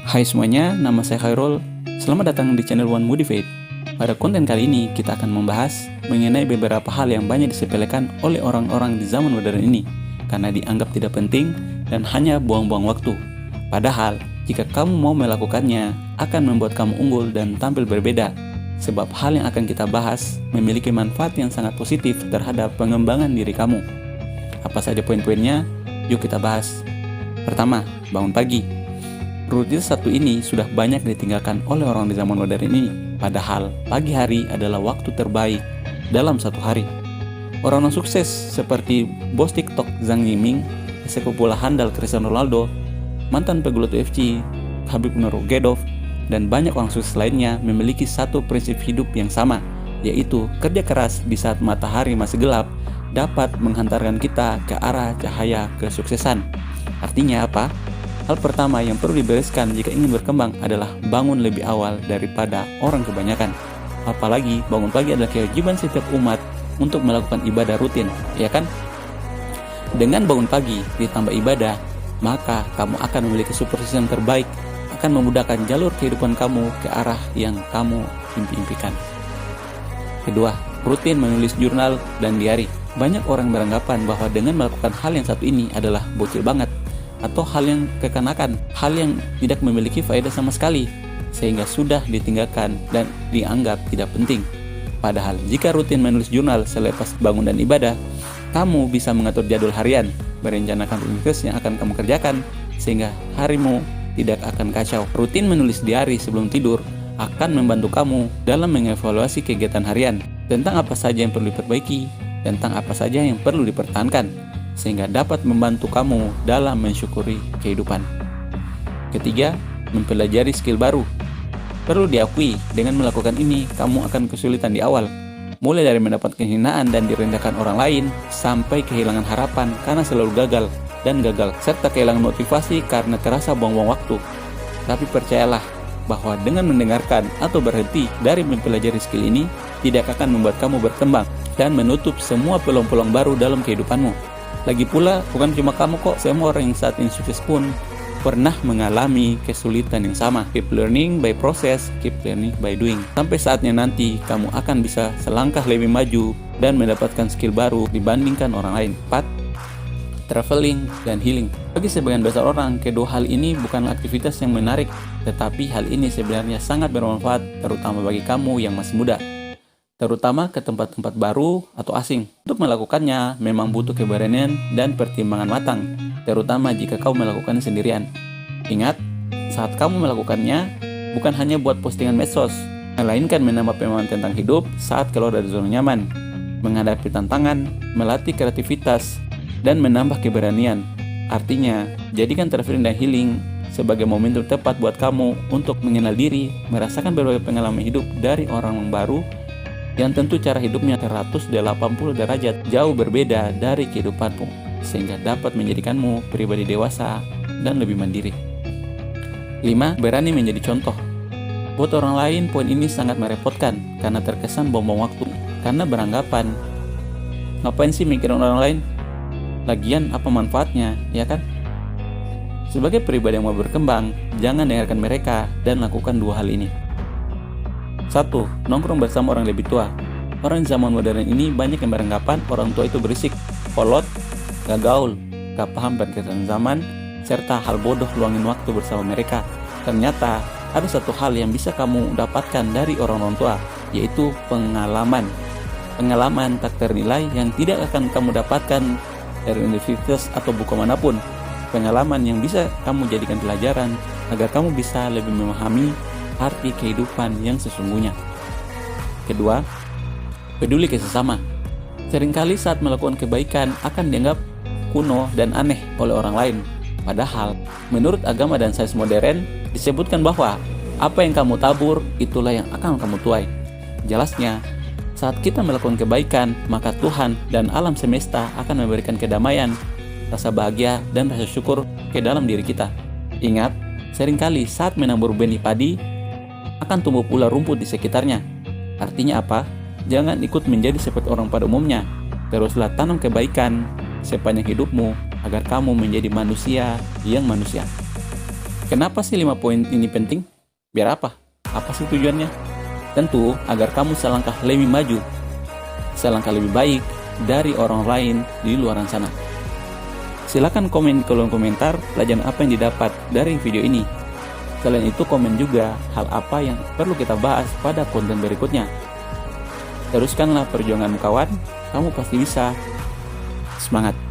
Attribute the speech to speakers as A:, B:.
A: Hai semuanya, nama saya Khairul. Selamat datang di channel One Motivate. Pada konten kali ini, kita akan membahas mengenai beberapa hal yang banyak disepelekan oleh orang-orang di zaman modern ini karena dianggap tidak penting dan hanya buang-buang waktu. Padahal, jika kamu mau melakukannya, akan membuat kamu unggul dan tampil berbeda. Sebab hal yang akan kita bahas memiliki manfaat yang sangat positif terhadap pengembangan diri kamu. Apa saja poin-poinnya? Yuk kita bahas. Pertama, bangun pagi. Rutinitas satu ini sudah banyak ditinggalkan oleh orang di zaman modern ini. Padahal pagi hari adalah waktu terbaik dalam satu hari. Orang-orang sukses seperti bos TikTok Zhang Yiming, sepak bola handal Cristiano Ronaldo, mantan pegulat UFC Khabib Nurmagomedov, dan banyak orang sukses lainnya memiliki satu prinsip hidup yang sama, yaitu kerja keras di saat matahari masih gelap dapat menghantarkan kita ke arah cahaya kesuksesan. Artinya apa? Hal pertama yang perlu dibereskan jika ingin berkembang adalah bangun lebih awal daripada orang kebanyakan. Apalagi bangun pagi adalah kewajiban setiap umat untuk melakukan ibadah rutin, ya kan? Dengan bangun pagi ditambah ibadah, maka kamu akan memiliki supervisi yang terbaik, akan memudahkan jalur kehidupan kamu ke arah yang kamu impikan. Kedua, rutin menulis jurnal dan diari. Banyak orang beranggapan bahwa dengan melakukan hal yang satu ini adalah bocil banget, atau hal yang kekanakan, hal yang tidak memiliki faedah sama sekali, sehingga sudah ditinggalkan dan dianggap tidak penting. Padahal jika rutin menulis jurnal selepas bangun dan ibadah, kamu bisa mengatur jadwal harian, merencanakan rutinitas yang akan kamu kerjakan, sehingga harimu tidak akan kacau. Rutin menulis diari sebelum tidur akan membantu kamu dalam mengevaluasi kegiatan harian, tentang apa saja yang perlu diperbaiki, tentang apa saja yang perlu dipertahankan, sehingga dapat membantu kamu dalam mensyukuri kehidupan. Ketiga, mempelajari skill baru. Perlu diakui, dengan melakukan ini, kamu akan kesulitan di awal. Mulai dari mendapat kehinaan dan direndahkan orang lain, sampai kehilangan harapan karena selalu gagal, serta kehilangan motivasi karena terasa buang-buang waktu. Tapi percayalah, bahwa dengan mendengarkan atau berhenti dari mempelajari skill ini, tidak akan membuat kamu berkembang dan menutup semua peluang-peluang baru dalam kehidupanmu. Lagi pula, bukan cuma kamu kok, semua orang yang saat ini sukses pun pernah mengalami kesulitan yang sama. Keep learning by process, keep learning by doing. Sampai saatnya nanti, kamu akan bisa selangkah lebih maju dan mendapatkan skill baru dibandingkan orang lain. 4. Traveling dan healing. Bagi sebagian besar orang, kedua hal ini bukanlah aktivitas yang menarik, tetapi hal ini sebenarnya sangat bermanfaat, terutama bagi kamu yang masih muda, terutama ke tempat-tempat baru atau asing. Untuk melakukannya memang butuh keberanian dan pertimbangan matang, terutama jika kamu melakukannya sendirian. Ingat, saat kamu melakukannya, bukan hanya buat postingan medsos, melainkan menambah pemahaman tentang hidup saat keluar dari zona nyaman, menghadapi tantangan, melatih kreativitas, dan menambah keberanian. Artinya, jadikan traveling dan healing sebagai momentum tepat buat kamu untuk mengenal diri, merasakan berbagai pengalaman hidup dari orang baru, yang tentu cara hidupnya 180 derajat jauh berbeda dari kehidupanmu, sehingga dapat menjadikanmu pribadi dewasa dan lebih mandiri. 5. Berani menjadi contoh. Buat orang lain, poin ini sangat merepotkan karena terkesan buang-buang waktu, karena beranggapan, ngapain sih mikirin orang lain? Lagian apa manfaatnya, ya kan? Sebagai pribadi yang mau berkembang, jangan dengarkan mereka dan lakukan dua hal ini. 1. Nongkrong bersama orang lebih tua. Orang zaman modern ini banyak yang beranggapan orang tua itu berisik, kolot, gak gaul, gak paham perkembangan zaman, serta hal bodoh luangin waktu bersama mereka. Ternyata ada satu hal yang bisa kamu dapatkan dari orang tua, yaitu pengalaman. Pengalaman tak ternilai yang tidak akan kamu dapatkan dari universitas atau buku manapun. Pengalaman yang bisa kamu jadikan pelajaran agar kamu bisa lebih memahami arti kehidupan yang sesungguhnya. Kedua, peduli ke sesama. Seringkali saat melakukan kebaikan akan dianggap kuno dan aneh oleh orang lain. Padahal, menurut agama dan sains modern, disebutkan bahwa apa yang kamu tabur, itulah yang akan kamu tuai. Jelasnya, saat kita melakukan kebaikan, maka Tuhan dan alam semesta akan memberikan kedamaian, rasa bahagia, dan rasa syukur ke dalam diri kita. Ingat, seringkali saat menabur benih padi, akan tumbuh pula rumput di sekitarnya. Artinya apa? Jangan ikut menjadi seperti orang pada umumnya. Teruslah tanam kebaikan sepanjang hidupmu agar kamu menjadi manusia yang manusia. Kenapa sih 5 poin ini penting? Biar apa? Apa sih tujuannya? Tentu agar kamu selangkah lebih maju, selangkah lebih baik dari orang lain di luar sana. Silakan komen di kolom komentar pelajaran apa yang didapat dari video ini. Selain itu, komen juga hal apa yang perlu kita bahas pada konten berikutnya. Teruskanlah perjuanganmu kawan, kamu pasti bisa. Semangat!